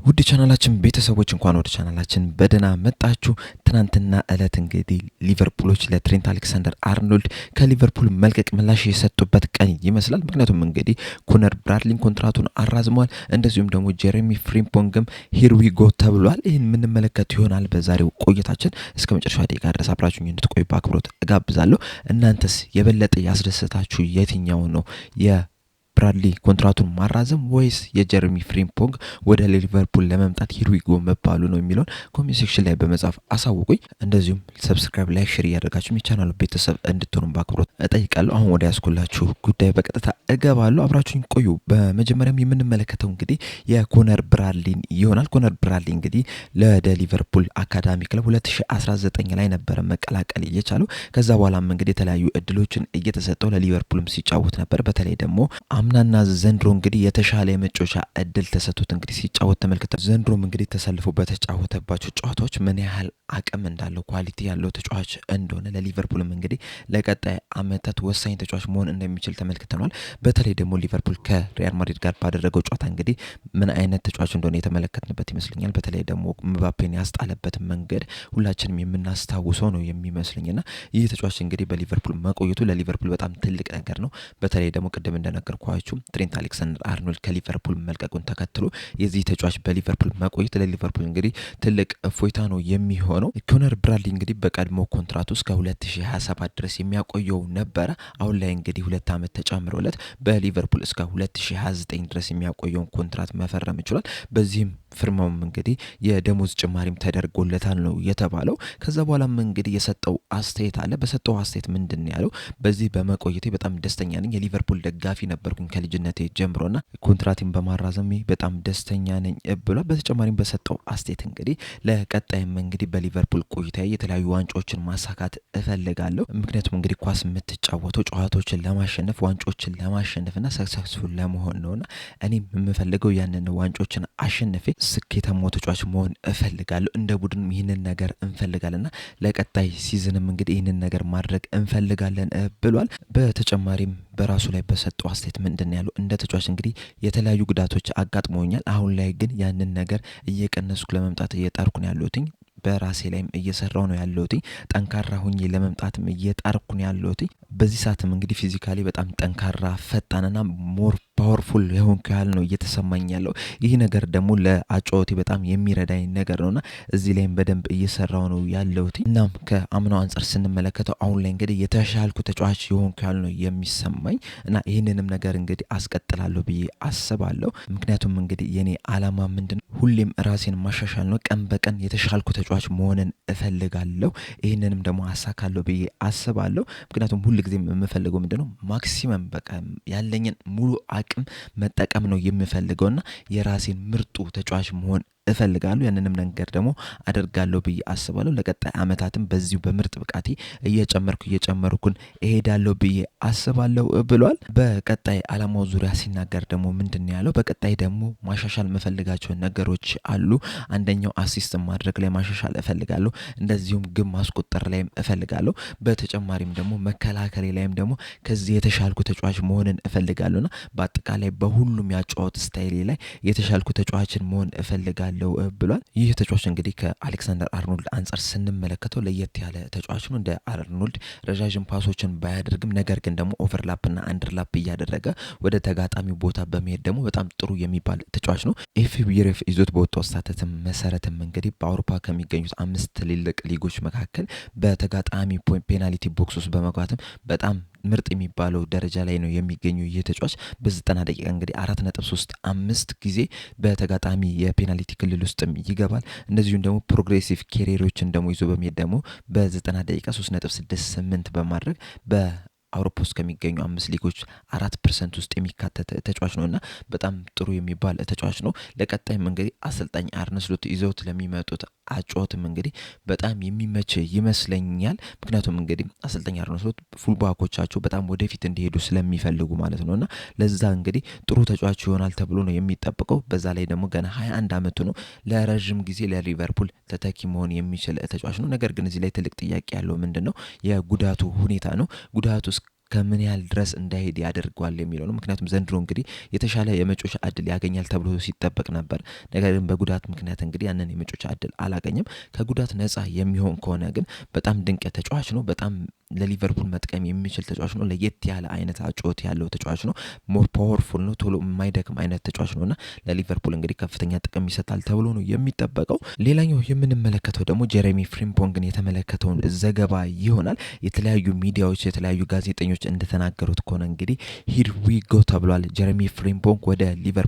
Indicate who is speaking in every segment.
Speaker 1: ውድ ቻናላችን ቤተሰቦች እንኳን ወደ ቻናላችን በደህና መጣችሁ። ትናንትና እለት እንግዲህ ሊቨርፑሎች ለትሬንት አሌክሳንደር አርኖልድ ከሊቨርፑል መልቀቅ ምላሽ የሰጡበት ቀን ይመስላል። ምክንያቱም እንግዲህ ኮነር ብራድሊን ኮንትራቱን አራዝሟል። እንደዚሁም ደግሞ ጄሬሚ ፍሪምፖንግም ሂርዊጎ ተብሏል። ይህን የምንመለከት ይሆናል በዛሬው ቆይታችን። እስከ መጨረሻ ደቂቃ ድረስ አብራችሁኝ እንድትቆዩ በአክብሮት እጋብዛለሁ። እናንተስ የበለጠ ያስደሰታችሁ የትኛው ነው? ብራድሊ ኮንትራቱን ማራዘም ወይስ የጀረሚ ፍሪምፖንግ ወደ ሊቨርፑል ለመምጣት ሂርዊጎ መባሉ ነው የሚለውን ኮሜንት ሴክሽን ላይ በመጻፍ አሳውቁኝ። እንደዚሁም ሰብስክራይብ፣ ላይክ፣ ሼር እያደረጋችሁ የቻናሉ ቤተሰብ እንድትሆኑ በአክብሮት እጠይቃለሁ። አሁን ወደ ያስኩላችሁ ጉዳይ በቀጥታ እገባለሁ። አብራችሁኝ ቆዩ። በመጀመሪያም የምንመለከተው እንግዲህ የኮነር ብራድሊን ይሆናል። ኮነር ብራድሊ እንግዲህ ለደ ሊቨርፑል አካዳሚ ክለብ 2019 ላይ ነበረ መቀላቀል እየቻለው። ከዛ በኋላም እንግዲህ የተለያዩ እድሎችን እየተሰጠው ለሊቨርፑልም ሲጫወት ነበር። በተለይ ደግሞ አምናና ዘንድሮ እንግዲህ የተሻለ የመጫወቻ እድል ተሰጥቶት እንግዲህ ሲጫወት ተመልክተን ዘንድሮም እንግዲህ ተሰልፎ በተጫወተባቸው ጨዋታዎች ምን ያህል አቅም እንዳለው ኳሊቲ ያለው ተጫዋች እንደሆነ ለሊቨርፑልም እንግዲህ ለቀጣይ አመታት ወሳኝ ተጫዋች መሆን እንደሚችል ተመልክተናል። በተለይ ደግሞ ሊቨርፑል ከሪያል ማድሪድ ጋር ባደረገው ጨዋታ እንግዲህ ምን አይነት ተጫዋች እንደሆነ የተመለከትንበት ይመስለኛል። በተለይ ደግሞ ምባፔን ያስጣለበት መንገድ ሁላችንም የምናስታውሰው ነው የሚመስለኝና ይህ ተጫዋች እንግዲህ በሊቨርፑል መቆየቱ ለሊቨርፑል በጣም ትልቅ ነገር ነው። በተለይ ደግሞ ቅድም እንደነገርኳችሁ ትሬንት አሌክሳንደር አርኖልድ ከሊቨርፑል መልቀቁን ተከትሎ የዚህ ተጫዋች በሊቨርፑል መቆየት ለሊቨርፑል እንግዲህ ትልቅ እፎይታ ነው የሚሆነው። ኮነር ብራድሊ እንግዲህ በቀድሞ ኮንትራቱ እስከ 2027 ድረስ የሚያቆየው ነበረ። አሁን ላይ እንግዲህ 2 ዓመት ተጨምሮለት በሊቨርፑል እስከ 2029 ድረስ የሚያቆየውን ኮንትራት መፈረም ይችላል። በዚህም ፍርማውም እንግዲህ የደሞዝ ጭማሪም ተደርጎለታል ነው የተባለው። ከዛ በኋላም እንግዲህ የሰጠው አስተያየት አለ። በሰጠው አስተያየት ምንድን ነው ያለው? በዚህ በመቆየቴ በጣም ደስተኛ ነኝ። የሊቨርፑል ደጋፊ ነበርኩኝ ከልጅነቴ ጀምሮና ኮንትራቴን በማራዘሜ በጣም ደስተኛ ነኝ ብሏል። በተጨማሪም በሰጠው አስተያየት እንግዲህ ለቀጣይም እንግዲህ በሊቨርፑል ቆይታዬ የተለያዩ ዋንጫዎችን ማሳካት እፈልጋለሁ። ምክንያቱም እንግዲህ ኳስ የምትጫወተው ጨዋታዎችን ለማሸነፍ ዋንጫዎችን ለማሸነፍና ሰክሰስፉል ለመሆን ነውና እኔም የምፈልገው ያንን ዋንጫዎችን አሸንፌ ስኬታማ ተጫዋች መሆን እፈልጋለሁ። እንደ ቡድን ይህንን ነገር እንፈልጋለንና ለቀጣይ ሲዝንም እንግዲህ ይህንን ነገር ማድረግ እንፈልጋለን ብሏል። በተጨማሪም በራሱ ላይ በሰጠው አስተያየት ምንድን ያለው? እንደ ተጫዋች እንግዲህ የተለያዩ ጉዳቶች አጋጥመውኛል። አሁን ላይ ግን ያንን ነገር እየቀነስኩ ለመምጣት እየጣርኩ ነው ያለሁትኝ። በራሴ ላይም እየሰራው ነው ያለሁት። ጠንካራ ሁኜ ለመምጣትም እየጣርኩ ነው ያለሁት። በዚህ ሰዓትም እንግዲህ ፊዚካሊ በጣም ጠንካራ ፈጣንና ሞር ፓወርፉል የሆንኩ ያህል ነው እየተሰማኝ ያለው። ይህ ነገር ደግሞ ለአጨዋወቴ በጣም የሚረዳኝ ነገር ነውና እዚህ ላይም በደንብ እየሰራው ነው ያለሁት። እናም ከአምናው አንጻር ስንመለከተው አሁን ላይ እንግዲህ የተሻልኩ ተጫዋች የሆንኩ ያህል ነው የሚሰማኝ እና ይህንንም ነገር እንግዲህ አስቀጥላለሁ ብዬ አስባለሁ። ምክንያቱም እንግዲህ የኔ አላማ ምንድነው? ሁሌም ራሴን ማሻሻል ነው። ቀን በቀን የተሻልኩ ተጫዋች መሆንን እፈልጋለሁ። ይህንንም ደግሞ አሳካለሁ ብዬ አስባለሁ። ምክንያቱም ሁል ጊዜም የምፈልገው ምንድነው? ማክሲመም በቃ ያለኝን ሙሉ አቅም መጠቀም ነው የምፈልገውና የራሴን ምርጡ ተጫዋች መሆን እፈልጋለሁ። ያንንም ነገር ደግሞ አደርጋለሁ ብዬ አስባለሁ። ለቀጣይ አመታትም በዚሁ በምርጥ ብቃቴ እየጨመርኩን እሄዳለሁ ብዬ አስባለሁ ብሏል። በቀጣይ አላማው ዙሪያ ሲናገር ደግሞ ምንድን ነው ያለው? በቀጣይ ደግሞ ማሻሻል የምፈልጋቸው ነገሮች አሉ። አንደኛው አሲስት ማድረግ ላይ ማሻሻል እፈልጋለሁ። እንደዚሁም ግብ ማስቆጠር ላይም እፈልጋለሁ። በተጨማሪም ደግሞ መከላከሌ ላይም ደግሞ ከዚህ የተሻልኩ ተጫዋች መሆንን እፈልጋለሁና በአጠቃላይ በሁሉም ያጨዋወት ስታይሌ ላይ የተሻልኩ ተጫዋችን መሆን እፈልጋለሁ ብሏል። ይህ ተጫዋች እንግዲህ ከአሌክሳንደር አርኖልድ አንጻር ስንመለከተው ለየት ያለ ተጫዋች ነው። እንደ አርኖልድ ረዣዥም ፓሶችን ባያደርግም ነገር ግን ደግሞ ኦቨርላፕና አንደርላፕ እያደረገ ወደ ተጋጣሚ ቦታ በመሄድ ደግሞ በጣም ጥሩ የሚባል ተጫዋች ነው። ኤፍቢሬፍ ይዞት በወጣው ስታተስም መሰረትም እንግዲህ በአውሮፓ ከሚገኙት 5 ትልልቅ ሊጎች መካከል በተጋጣሚ ፔናልቲ ቦክስ ውስጥ በመግባትም በጣም ምርጥ የሚባለው ደረጃ ላይ ነው የሚገኙ። ይህ ተጫዋች በ90 ደቂቃ እንግዲህ 4.35 ጊዜ በተጋጣሚ የፔናልቲ ክልል ውስጥም ይገባል። እንደዚሁም ደግሞ ፕሮግሬሲቭ ኬሪየሮችን ደግሞ ይዞ በመሄድ ደግሞ በ90 ደቂቃ 3.68 በማድረግ አውሮፓ ውስጥ ከሚገኙ 5 ሊጎች 4% ውስጥ የሚካተት ተጫዋች ነውና በጣም ጥሩ የሚባል ተጫዋች ነው። ለቀጣይም እንግዲህ አሰልጣኝ አርነ ስሎት ይዘውት ለሚመጡት አጨዋወትም እንግዲህ በጣም የሚመች ይመስለኛል። ምክንያቱም እንግዲህ አሰልጣኝ አርነ ስሎት ፉልባኮቻቸው በጣም ወደፊት እንዲሄዱ ስለሚፈልጉ ማለት ነውና ለዛ እንግዲህ ጥሩ ተጫዋች ይሆናል ተብሎ ነው የሚጠበቀው። በዛ ላይ ደግሞ ገና 21 ዓመቱ ነው። ለረጅም ጊዜ ለሊቨርፑል ተተኪ መሆን የሚችል ተጫዋች ነው። ነገር ግን እዚህ ላይ ትልቅ ጥያቄ ያለው ምንድነው? የጉዳቱ ሁኔታ ነው። ጉዳቱ ከምን ያህል ድረስ እንዳይሄድ ያደርገዋል የሚለው ነው። ምክንያቱም ዘንድሮ እንግዲህ የተሻለ የመጮሻ እድል ያገኛል ተብሎ ሲጠበቅ ነበር። ነገር ግን በጉዳት ምክንያት እንግዲህ ያንን የመጮሻ እድል አላገኘም። ከጉዳት ነፃ የሚሆን ከሆነ ግን በጣም ድንቅ ተጫዋች ነው። በጣም ለሊቨርፑል መጥቀም የሚችል ተጫዋች ነው። ለየት ያለ አይነት አጮት ያለው ተጫዋች ነው። ሞር ፓወርፉል ነው። ቶሎ የማይደክም አይነት ተጫዋች ነውና ለሊቨርፑል እንግዲህ ከፍተኛ ጥቅም ይሰጣል ተብሎ ነው የሚጠበቀው። ሌላኛው የምንመለከተው ደግሞ ጀሬሚ ፍሪምፖንግን የተመለከተውን ዘገባ ይሆናል። የተለያዩ ሚዲያዎች የተለያዩ ጋዜጠኞች እንደተናገሩት ከሆነ እንግዲህ ሂር ዊ ጎ ተብሏል። ጀሬሚ ፍሪምፖንግ ወደ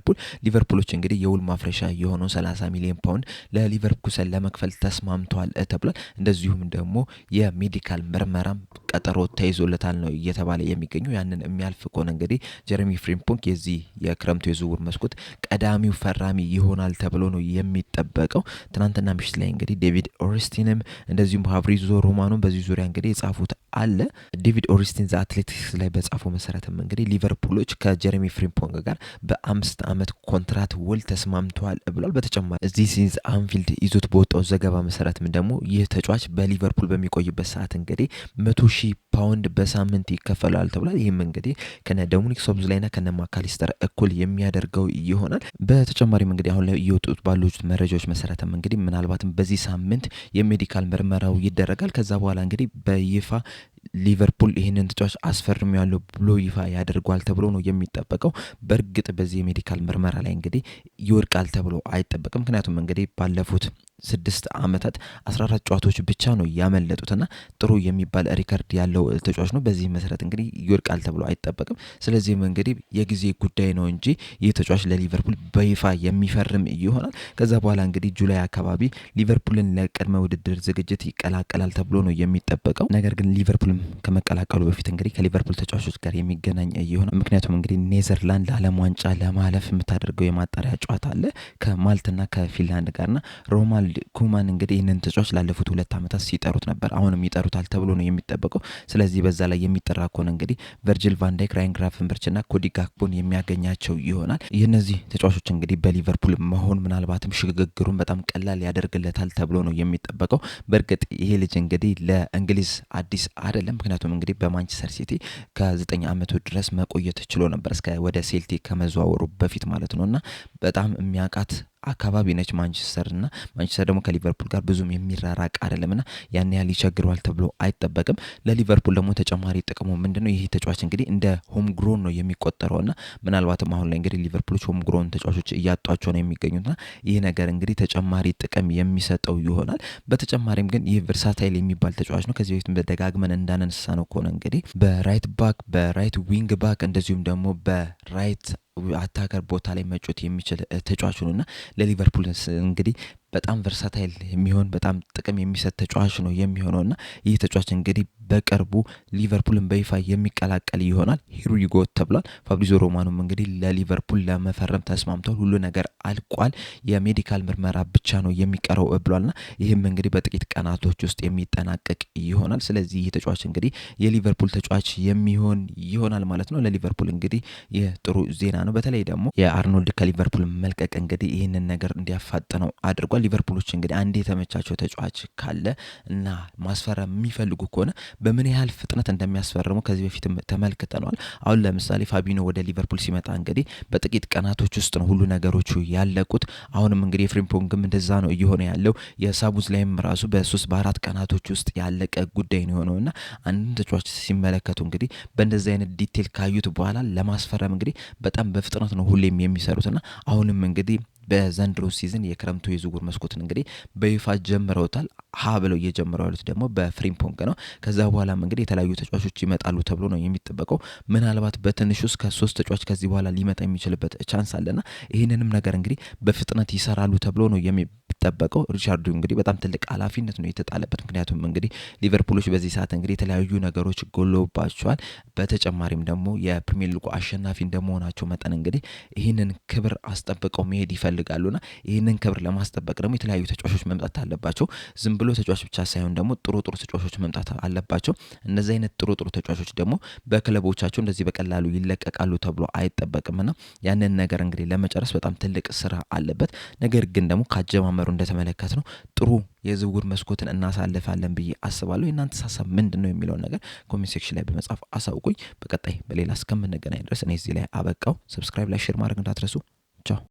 Speaker 1: ሊቨርፑሎች እንግዲህ የውል ማፍረሻ የሆነው 30 ሚሊዮን ፓውንድ ለሊቨርኩሰን ለመክፈል ተስማምተዋል ተብሏል። እንደዚሁም ደግሞ የሜዲካል ምርመራም ቀጠሮ ተይዞለታል ነው እየተባለ የሚገኘው። ያንን የሚያልፍ ከሆነ እንግዲህ ጀሬሚ ፍሪምፖንግ የዚህ የክረምቱ የዝውውር መስኮት ቀዳሚው ፈራሚ ይሆናል ተብሎ ነው የሚጠበቀው። ትናንትና ምሽት ላይ እንግዲህ ዴቪድ ኦሪስቲንም እንደዚሁም ፋብሪዞ ሮማኖ በዚህ ዙሪያ እንግዲህ የጻፉት አለ። ዴቪድ ኦሪስቲን ዘ አትሌቲክስ ላይ በጻፈው መሰረትም እንግዲህ ሊቨርፑሎች ከጀሬሚ ፍሪምፖንግ ጋር በ5 ዓመት ኮንትራት ውል ተስማምተዋል ብሏል። በተጨማሪ እዚህ ሲንዝ አንፊልድ ይዞት በወጣው ዘገባ መሰረትም ደግሞ ይህ ተጫዋች በሊቨርፑል በሚቆይበት ሰዓት እንግዲህ 100,000 ፓውንድ በሳምንት ይከፈላል ተብሏል። ይህም እንግዲህ ከነ ዶሚኒክ ሶቦስላይና ከነ ማካሊስተር እኩል የሚያደርገው ይሆናል። በተጨማሪም እንግዲህ አሁን ላይ እየወጡት ባሉት መረጃዎች መሰረትም እንግዲህ ምናልባትም በዚህ ሳምንት የሜዲካል ምርመራው ይደረጋል። ከዛ በኋላ እንግዲህ በይፋ ሊቨርፑል ይህንን ተጫዋች አስፈርም ያለው ብሎ ይፋ ያደርጓል ተብሎ ነው የሚጠበቀው። በእርግጥ በዚህ የሜዲካል ምርመራ ላይ እንግዲህ ይወድቃል ተብሎ አይጠበቅም። ምክንያቱም እንግዲህ ባለፉት 6 ዓመታት 14 ጨዋታዎች ብቻ ነው ያመለጡትና ጥሩ የሚባል ሪከርድ ያለው ተጫዋች ነው። በዚህ መሰረት እንግዲህ ይወድቃል ተብሎ አይጠበቅም። ስለዚህም እንግዲህ የጊዜ ጉዳይ ነው እንጂ ይህ ተጫዋች ለሊቨርፑል በይፋ የሚፈርም ይሆናል። ከዛ በኋላ እንግዲህ ጁላይ አካባቢ ሊቨርፑልን ለቅድመ ውድድር ዝግጅት ይቀላቀላል ተብሎ ነው የሚጠበቀው። ነገር ግን ሊቨርፑል ከመቀላቀሉ በፊት እንግዲህ ከሊቨርፑል ተጫዋቾች ጋር የሚገናኝ ይሆናል። ምክንያቱም እንግዲህ ኔዘርላንድ ለዓለም ዋንጫ ለማለፍ የምታደርገው የማጣሪያ ጨዋታ አለ ከማልትና ከፊንላንድ ጋርና ሮናልድ ኩማን እንግዲህ ይህንን ተጫዋች ላለፉት 2 ዓመታት ሲጠሩት ነበር። አሁንም ይጠሩታል ተብሎ ነው የሚጠበቀው። ስለዚህ በዛ ላይ የሚጠራ ከሆነ እንግዲህ ቨርጂል ቫን ዳይክ፣ ራያን ግራቨንበርችና ኮዲ ጋክፖን የሚያገኛቸው ይሆናል። የእነዚህ ተጫዋቾች እንግዲህ በሊቨርፑል መሆን ምናልባትም ሽግግሩን በጣም ቀላል ያደርግለታል ተብሎ ነው የሚጠበቀው። በእርግጥ ይሄ ልጅ እንግዲህ ለእንግሊዝ አዲስ አይደለም። ምክንያቱም እንግዲህ በማንቸስተር ሲቲ ከ9 ዓመቱ ድረስ መቆየት ችሎ ነበር እስከ ወደ ሴልቲክ ከመዘዋወሩ በፊት ማለት ነውና በጣም የሚያውቃት አካባቢ ነች ማንቸስተር እና ማንቸስተር ደግሞ ከሊቨርፑል ጋር ብዙም የሚራራቅ አይደለምና ያን ያህል ይቸግረዋል ተብሎ አይጠበቅም። ለሊቨርፑል ደግሞ ተጨማሪ ጥቅሙ ምንድነው? ይሄ ተጫዋች እንግዲህ እንደ ሆም ግሮን ነው የሚቆጠረውና ምናልባትም አሁን ላይ እንግዲህ ሊቨርፑሎች ሆም ግሮን ተጫዋቾች እያጧቸው ነው የሚገኙትና ይህ ነገር እንግዲህ ተጨማሪ ጥቅም የሚሰጠው ይሆናል። በተጨማሪም ግን ይህ ቨርሳታይል የሚባል ተጫዋች ነው። ከዚህ በፊት በደጋግመን እንዳነሳ ነው ከሆነ እንግዲህ በራይት ባክ፣ በራይት ዊንግ ባክ እንደዚሁም ደግሞ በራይት አታከር ቦታ ላይ መጮት የሚችል ተጫዋች ነውና ለሊቨርፑል እንግዲህ በጣም ቨርሳታይል የሚሆን በጣም ጥቅም የሚሰጥ ተጫዋች ነው የሚሆነውና ይህ ተጫዋች እንግዲህ በቅርቡ ሊቨርፑልን በይፋ የሚቀላቀል ይሆናል። ሂሩ ይጎ ተብሏል። ፋብሪዞ ሮማኖም እንግዲህ ለሊቨርፑል ለመፈረም ተስማምቷል። ሁሉ ነገር አልቋል። የሜዲካል ምርመራ ብቻ ነው የሚቀረው ብሏልና ይህም እንግዲህ በጥቂት ቀናቶች ውስጥ የሚጠናቀቅ ይሆናል። ስለዚህ ይህ ተጫዋች እንግዲህ የሊቨርፑል ተጫዋች የሚሆን ይሆናል ማለት ነው። ለሊቨርፑል እንግዲህ ይህ ጥሩ ዜና ነው። በተለይ ደግሞ የአርኖልድ ከሊቨርፑል መልቀቅ እንግዲህ ይህንን ነገር እንዲያፋጥነው አድርጓል። ሊቨርፑሎች እንግዲህ አንድ የተመቻቸው ተጫዋች ካለ እና ማስፈረም የሚፈልጉ ከሆነ በምን ያህል ፍጥነት እንደሚያስፈርሙ ከዚህ በፊት ተመልክተናል። አሁን ለምሳሌ ፋቢኖ ወደ ሊቨርፑል ሲመጣ እንግዲህ በጥቂት ቀናቶች ውስጥ ነው ሁሉ ነገሮቹ ያለቁት። አሁንም እንግዲህ የፍሪምፖንግም እንደዛ ነው እየሆነ ያለው። የሳቡስላይም ራሱ በ3-4 ቀናቶች ውስጥ ያለቀ ጉዳይ ነው የሆነውና አንድ ተጫዋች ሲመለከቱ እንግዲህ በእንደዚህ አይነት ዲቴል ካዩት በኋላ ለማስፈረም እንግዲህ በጣም በፍጥነት ነው ሁሌም የሚሰሩትና አሁንም እንግዲህ በዘንድሮ ሲዝን የክረምቱ የዝውውር መስኮትን እንግዲህ በይፋ ጀምረውታል። ብለው እየጀመረው ያሉት ደግሞ በፍሪምፖንግ ነው። ከዛ በኋላም እንግዲህ የተለያዩ ተጫዋቾች ይመጣሉ ተብሎ ነው የሚጠበቀው። ምናልባት በትንሹ እስከ 3 ተጫዋች ከዚህ በኋላ ሊመጣ የሚችልበት ቻንስ አለና ይህንንም ነገር እንግዲህ በፍጥነት ይሰራሉ ተብሎ ነው የሚጠበቀው። ሪቻርዱ እንግዲህ በጣም ትልቅ ኃላፊነት ነው የተጣለበት። ምክንያቱም እንግዲህ ሊቨርፑሎች በዚህ ሰዓት እንግዲህ የተለያዩ ነገሮች ጎሎባቸዋል። በተጨማሪም ደግሞ የፕሪሚየር ሊጉ አሸናፊ እንደመሆናቸው መጠን እንግዲህ ይህንን ክብር አስጠብቀው መሄድ ይፈልጋሉና ይህንን ክብር ለማስጠበቅ ደግሞ የተለያዩ ተጫዋቾች መምጣት አለባቸው። ዝም ብሎ ተጫዋች ብቻ ሳይሆን ደግሞ ጥሩ ተጫዋቾች መምጣት አለባቸው። እነዚህ አይነት ጥሩ ተጫዋቾች ደግሞ በክለቦቻቸው እንደዚህ በቀላሉ ይለቀቃሉ ተብሎ አይጠበቅምና ያንን ነገር እንግዲህ ለመጨረስ በጣም ትልቅ ስራ አለበት። ነገር ግን ደግሞ ካጀማመሩ እንደተመለከትነው ጥሩ የዝውውር መስኮትን እናሳልፋለን ብዬ አስባለሁ። የእናንተ ሀሳብ ምንድነው የሚለውን ነገር ኮሜንት ሴክሽን ላይ በመጻፍ አሳውቁኝ። በቀጣይ በሌላ እስከምንገናኝ ድረስ እኔ እዚህ ላይ አበቃው። ሰብስክራይብ ላይ ሼር ማድረግ እንዳትረሱ። ቻው